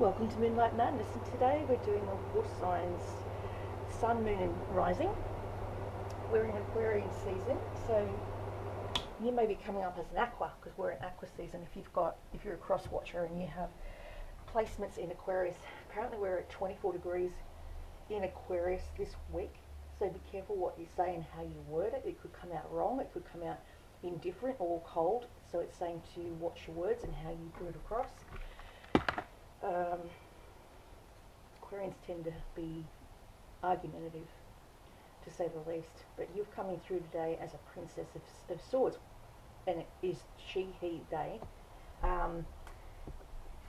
Welcome to Moonlight Madness, and today we're doing a water signs sun, moon, and rising. We're in Aquarian season, so you may be coming up as an aqua because we're in aqua season. If you're a cross watcher and you have placements in Aquarius, apparently we're at 24 degrees in Aquarius this week. So be careful what you say and how you word it. It could come out wrong. It could come out indifferent or cold. So it's saying to watch your words and how you put it across. Aquarians tend to be argumentative, to say the least, but you're coming through today as a princess of swords, and it is she, he, they.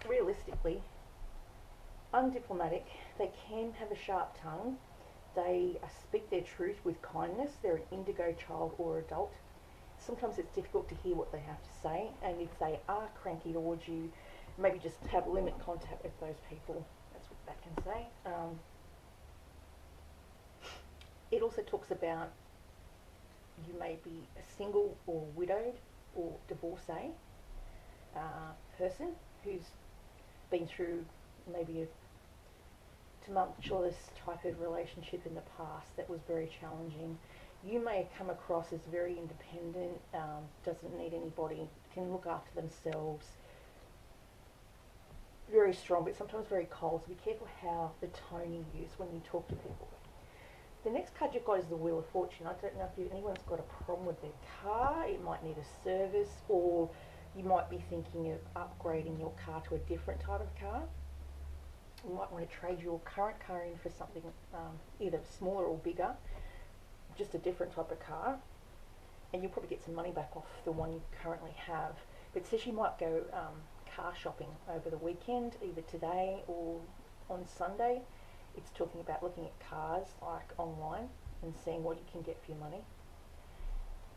Realistically, undiplomatic, they can have a sharp tongue, they speak their truth with kindness, they're an indigo child or adult. Sometimes it's difficult to hear what they have to say, and if they are cranky towards you, maybe just have limit contact with those people. That's what that can say. It also talks about you may be a single or widowed or divorcee person who's been through maybe a tumultuous type of relationship in the past that was very challenging. You may come across as very independent, doesn't need anybody, can look after themselves, very strong, but sometimes very cold. So be careful how the tone you use when you talk to people. The next card you've got is the Wheel of Fortune. I don't know if anyone's got a problem with their car. It might need a service, or you might be thinking of upgrading your car to a different type of car. You might want to trade your current car in for something either smaller or bigger, just a different type of car, and you'll probably get some money back off the one you currently have. But it says you might go car shopping over the weekend, either today or on Sunday. It's talking about looking at cars like online and seeing what you can get for your money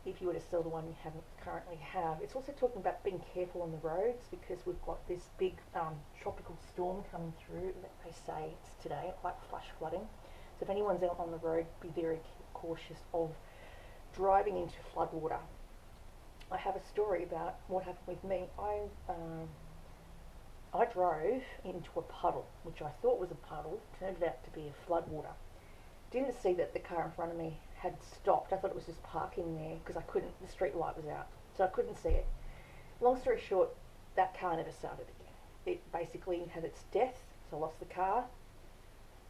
if you were to sell the one you haven't currently have. It's also talking about being careful on the roads because we've got this big tropical storm coming through. They say it's today, like flash flooding. So if anyone's out on the road, be very cautious of driving into floodwater. I have a story about what happened with me. I drove into a puddle, which I thought was a puddle, turned out to be a floodwater. Didn't see that the car in front of me had stopped. I thought it was just parking there because the street light was out, so I couldn't see it. Long story short, that car never started again. It basically had its death, so I lost the car,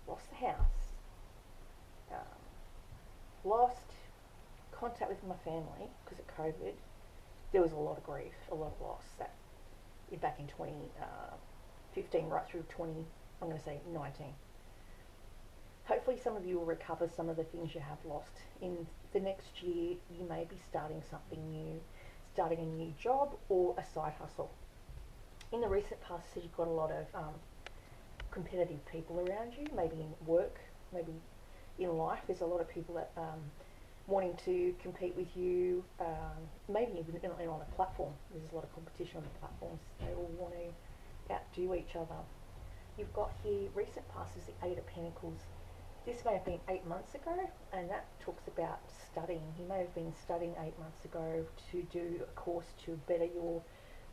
lost the house, lost contact with my family because of COVID. There was a lot of grief, a lot of loss. Back in 2015 right through 19. Hopefully some of you will recover some of the things you have lost. In the next year, you may be starting something new, starting a new job or a side hustle. In the recent past, you've got a lot of competitive people around you, maybe in work, maybe in life. There's a lot of people that wanting to compete with you, maybe even on a platform. There's a lot of competition on the platforms. They all want to outdo each other. You've got here recent passes, the Eight of Pentacles. This may have been 8 months ago, and that talks about studying. You may have been studying 8 months ago to do a course to better your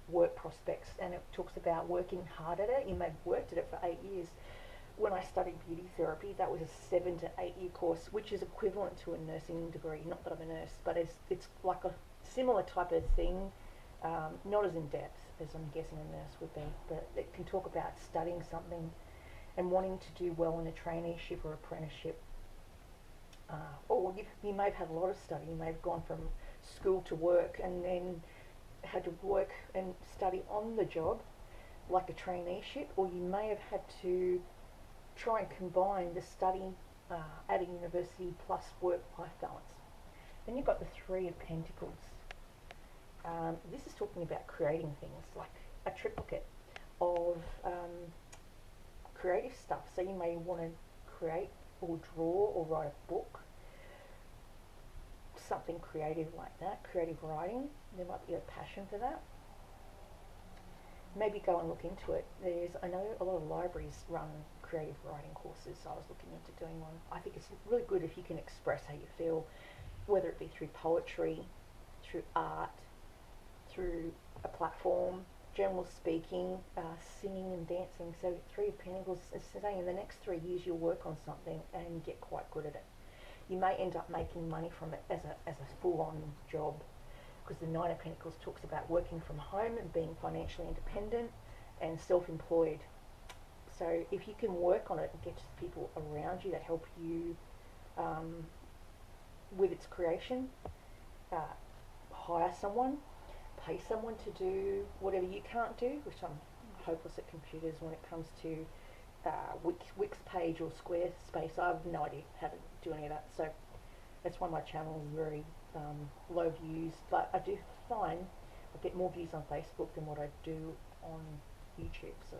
work prospects, and it talks about working hard at it. You may have worked at it for 8 years. When I studied beauty therapy, that was a 7 to 8 year course, which is equivalent to a nursing degree. Not that I'm a nurse, but it's like a similar type of thing, not as in depth as I'm guessing a nurse would be, but it can talk about studying something and wanting to do well in a traineeship or apprenticeship. Or you may have had a lot of study. You may have gone from school to work and then had to work and study on the job, like a traineeship, or you may have had to try and combine the study at a university plus work-life balance. Then you've got the Three of Pentacles. This is talking about creating things, like a triplicate of creative stuff. So you may want to create or draw or write a book, something creative like that, creative writing. There might be a passion for that. Maybe go and look into it. I know a lot of libraries run creative writing courses, so I was looking into doing one. I think it's really good if you can express how you feel, whether it be through poetry, through art, through a platform, general speaking, singing and dancing. So Three of Pentacles is saying in the next 3 years you'll work on something and get quite good at it. You may end up making money from it as a full-on job, because the Nine of Pentacles talks about working from home and being financially independent and self-employed. So if you can work on it and get people around you that help you with its creation, hire someone, pay someone to do whatever you can't do, which I'm hopeless at computers when it comes to Wix page or Squarespace. I have no idea how to do any of that, so that's why my channel is very low views, but I do find I get more views on Facebook than what I do on YouTube, so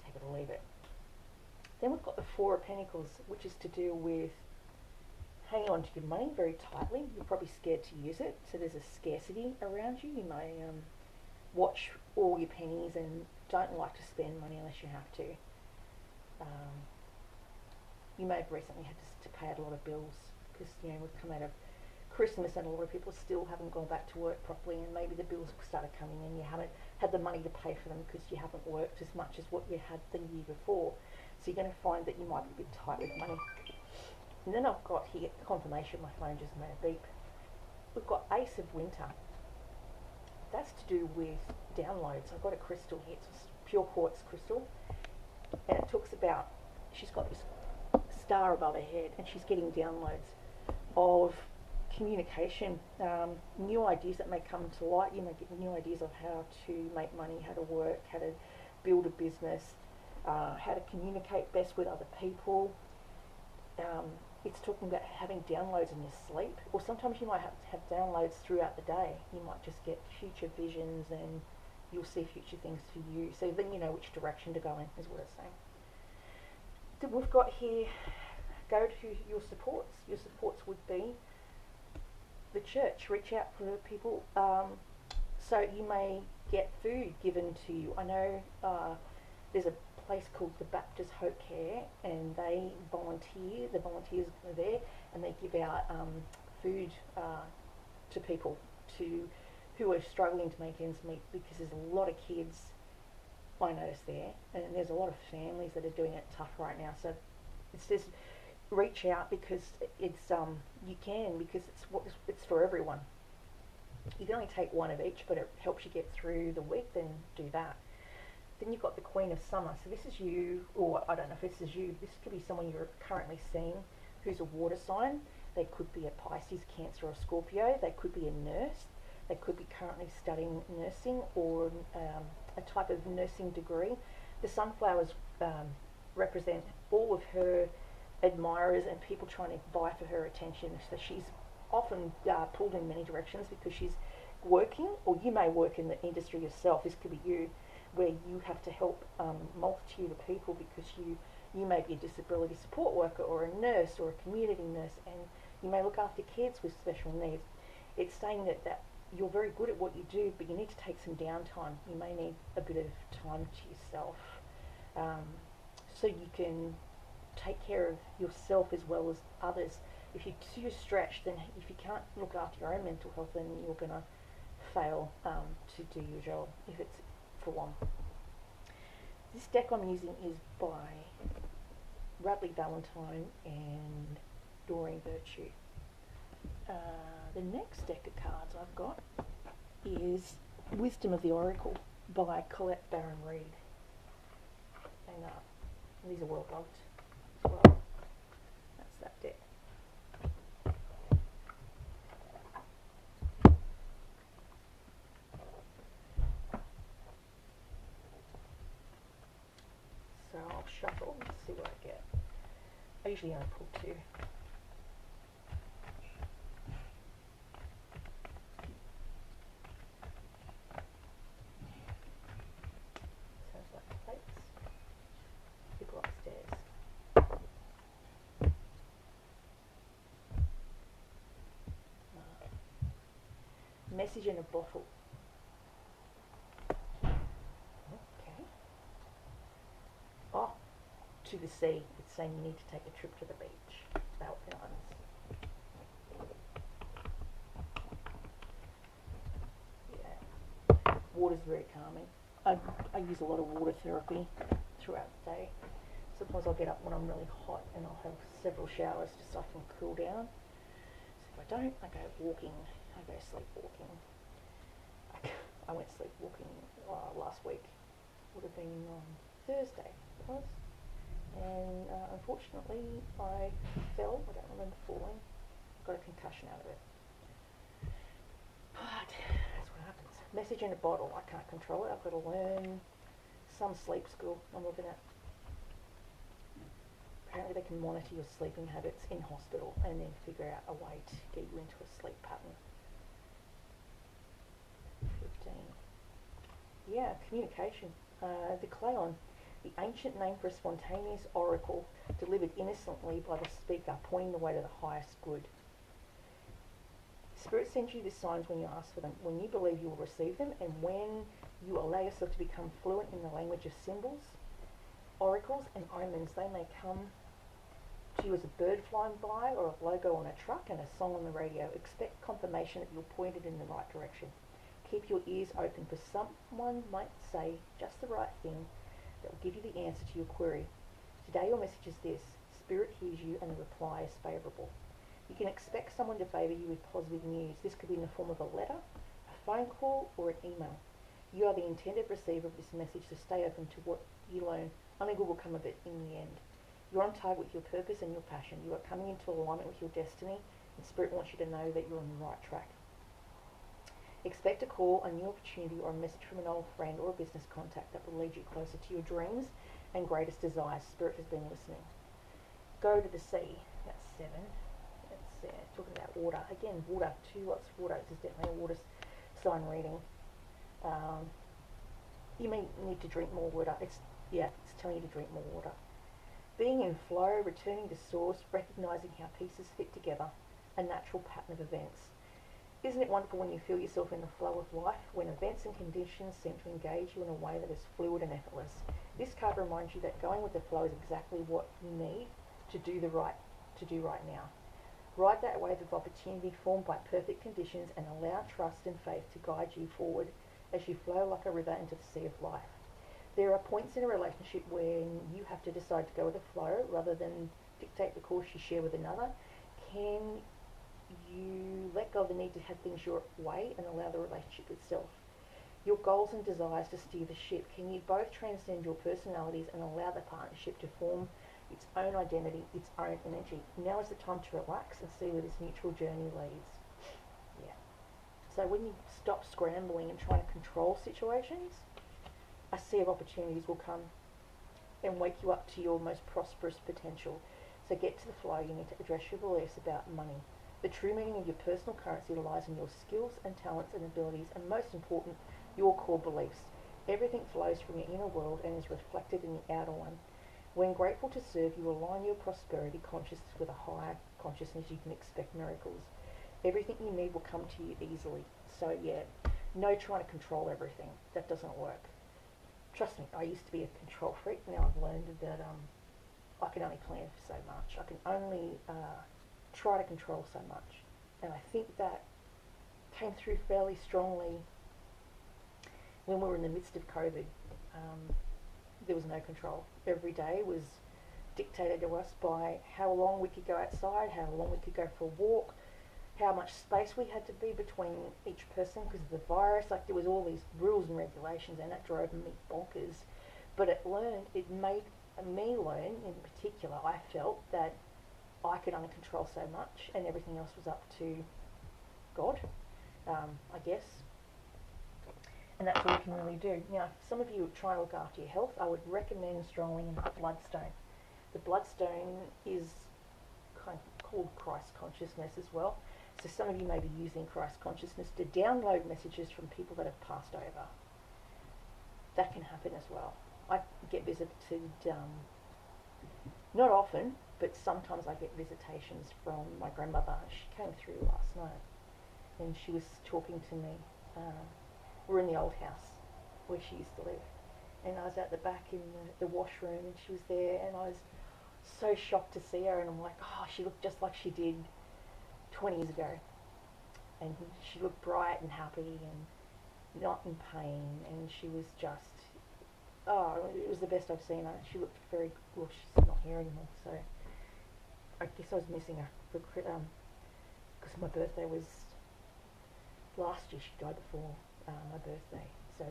take it or leave it. Then we've got the Four of Pentacles, which is to do with hanging on to your money very tightly. You're probably scared to use it, so there's a scarcity around you. You may watch all your pennies and don't like to spend money unless you have to. You may have recently had to pay out a lot of bills because, you know, we've come out of Christmas and a lot of people still haven't gone back to work properly, and maybe the bills started coming in. You haven't had the money to pay for them because you haven't worked as much as what you had the year before. So you're going to find that you might be a bit tight with money. And then I've got here confirmation. My phone just made a beep. We've got Ace of Winter. That's to do with downloads. I've got a crystal here. It's a pure quartz crystal, and it talks about she's got this star above her head, and she's getting downloads of communication, new ideas that may come to light. You may get new ideas of how to make money, how to work, how to build a business, how to communicate best with other people. It's talking about having downloads in your sleep, or sometimes you might have downloads throughout the day. You might just get future visions and you'll see future things for you. So then you know which direction to go in, is what it's saying. Then we've got here, go to your supports. Your supports would be the church. Reach out for people. So you may get food given to you. I know there's a place called the Baptist Hope Care, and they volunteer. The volunteers are there, and they give out food to people who are struggling to make ends meet, because there's a lot of kids I notice there, and there's a lot of families that are doing it tough right now. So it's just reach out, because it's you can, because it's for everyone. You can only take one of each, but it helps you get through the week. Then do that. Then you've got the Queen of Summer. So this is you, or I don't know if this is you. This could be someone you're currently seeing who's a water sign. They could be a Pisces, Cancer, or Scorpio. They could be a nurse. They could be currently studying nursing, or a type of nursing degree. The sunflowers represent all of her admirers and people trying to vie for her attention. So she's often pulled in many directions because she's working, or you may work in the industry yourself. This could be you, where you have to help multitude of people, because you may be a disability support worker or a nurse or a community nurse, and you may look after kids with special needs. It's saying that you're very good at what you do, but you need to take some downtime. You may need a bit of time to yourself, so you can take care of yourself as well as others. If you're too stretched, then if you can't look after your own mental health, then you're going to fail to do your job if it's full on. This deck I'm using is by Radley Valentine and Doreen Virtue. The next deck of cards I've got is Wisdom of the Oracle by Colette Baron Reid. And these are well loved as well. That's that deck. So I'll shuffle and see what I get. I usually only pull two. Sounds like plates. People upstairs. Message in a bottle. Okay. Oh, to the sea. It's saying you need to take a trip to the beach. Balfour Islands. Yeah. Water's very calming. I use a lot of water therapy throughout the day. Sometimes I'll get up when I'm really hot and I'll have several showers just so I can cool down. So if I don't, I go walking. I go sleepwalking. I went sleepwalking last week. Would have been on Thursday, it was. And unfortunately, I fell. I don't remember falling. Got a concussion out of it. But that's what happens. Message in a bottle. I can't control it. I've got to learn some sleep school I'm looking at. Apparently they can monitor your sleeping habits in hospital and then figure out a way to get you into a sleep pattern. 15. Yeah, communication. The Kleon, the ancient name for a spontaneous oracle delivered innocently by the speaker, pointing the way to the highest good. Spirit sends you the signs when you ask for them, when you believe you will receive them, and when you allow yourself to become fluent in the language of symbols, oracles, and omens. They may come to you as a bird flying by, or a logo on a truck, and a song on the radio. Expect confirmation that you're pointed in the right direction. Keep your ears open, for someone might say just the right thing that will give you the answer to your query. Today your message is this: Spirit hears you and the reply is favourable. You can expect someone to favour you with positive news. This could be in the form of a letter, a phone call, or an email. You are the intended receiver of this message, so stay open to what you learn. Only good will come of it in the end. You're on target with your purpose and your passion. You are coming into alignment with your destiny, and Spirit wants you to know that you're on the right track. Expect a call, a new opportunity, or a message from an old friend or a business contact that will lead you closer to your dreams and greatest desires. Spirit has been listening. Go to the sea. That's 7. That's talking about water. Again, water. 2 lots of water. This is definitely a water sign reading. You may need to drink more water. It's telling you to drink more water. Being in flow, returning to source, recognizing how pieces fit together, a natural pattern of events. Isn't it wonderful when you feel yourself in the flow of life, when events and conditions seem to engage you in a way that is fluid and effortless? This card reminds you that going with the flow is exactly what you need to do right now. Ride that wave of opportunity formed by perfect conditions and allow trust and faith to guide you forward as you flow like a river into the sea of life. There are points in a relationship when you have to decide to go with the flow rather than dictate the course you share with another. Can you let go of the need to have things your way and allow the relationship itself? Your goals and desires to steer the ship. Can you both transcend your personalities and allow the partnership to form its own identity, its own energy? Now is the time to relax and see where this mutual journey leads. Yeah. So when you stop scrambling and trying to control situations, a sea of opportunities will come and wake you up to your most prosperous potential. So get to the flow. You need to address your beliefs about money. The true meaning of your personal currency lies in your skills and talents and abilities, and most important, your core beliefs. Everything flows from your inner world and is reflected in the outer one. When grateful to serve, you align your prosperity consciousness with a higher consciousness. You can expect miracles. Everything you need will come to you easily. So yeah, no trying to control everything. That doesn't work. Trust me, I used to be a control freak. Now I've learned that I can only plan for so much. I can only try to control so much. And I think that came through fairly strongly when we were in the midst of COVID. There was no control. Every day was dictated to us by how long we could go outside, how long we could go for a walk, how much space we had to be between each person because of the virus. Like, there was all these rules and regulations, and that drove me bonkers. But it made me learn, in particular, I felt that I could only control so much and everything else was up to God, I guess. And that's all you can really do. Now, if some of you are trying to look after your health, I would recommend strongly the Bloodstone. The Bloodstone is kind of called Christ Consciousness as well. So some of you may be using Christ Consciousness to download messages from people that have passed over. That can happen as well. I get visited, not often, but sometimes I get visitations from my grandmother. She came through last night and she was talking to me. We're in the old house where she used to live, and I was at the back in the washroom and she was there, and I was so shocked to see her, and I'm like, oh, she looked just like she did 20 years ago, and she looked bright and happy, and not in pain, and she was just, oh, it was the best I've seen her. She looked very, well, she's not here anymore, so I guess I was missing her because my birthday was last year. She died before my birthday, so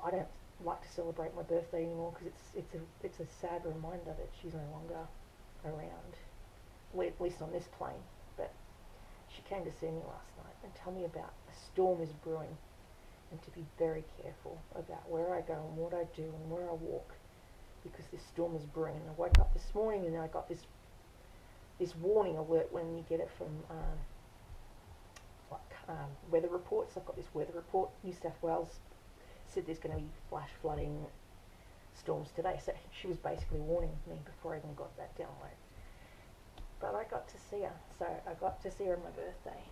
I don't like to celebrate my birthday anymore because it's a sad reminder that she's no longer around, at least on this plane. But she came to see me last night and tell me about a storm is brewing, and to be very careful about where I go and what I do and where I walk, because this storm is brewing. And I woke up this morning and I got this warning alert when you get it from weather reports. I've got this weather report. New South Wales said there's going to be flash flooding storms today, so she was basically warning me before I even got that download. But I got to see her, so I got to see her on my birthday.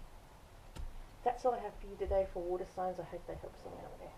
That's all I have for you today for water signs. I hope they help someone out there.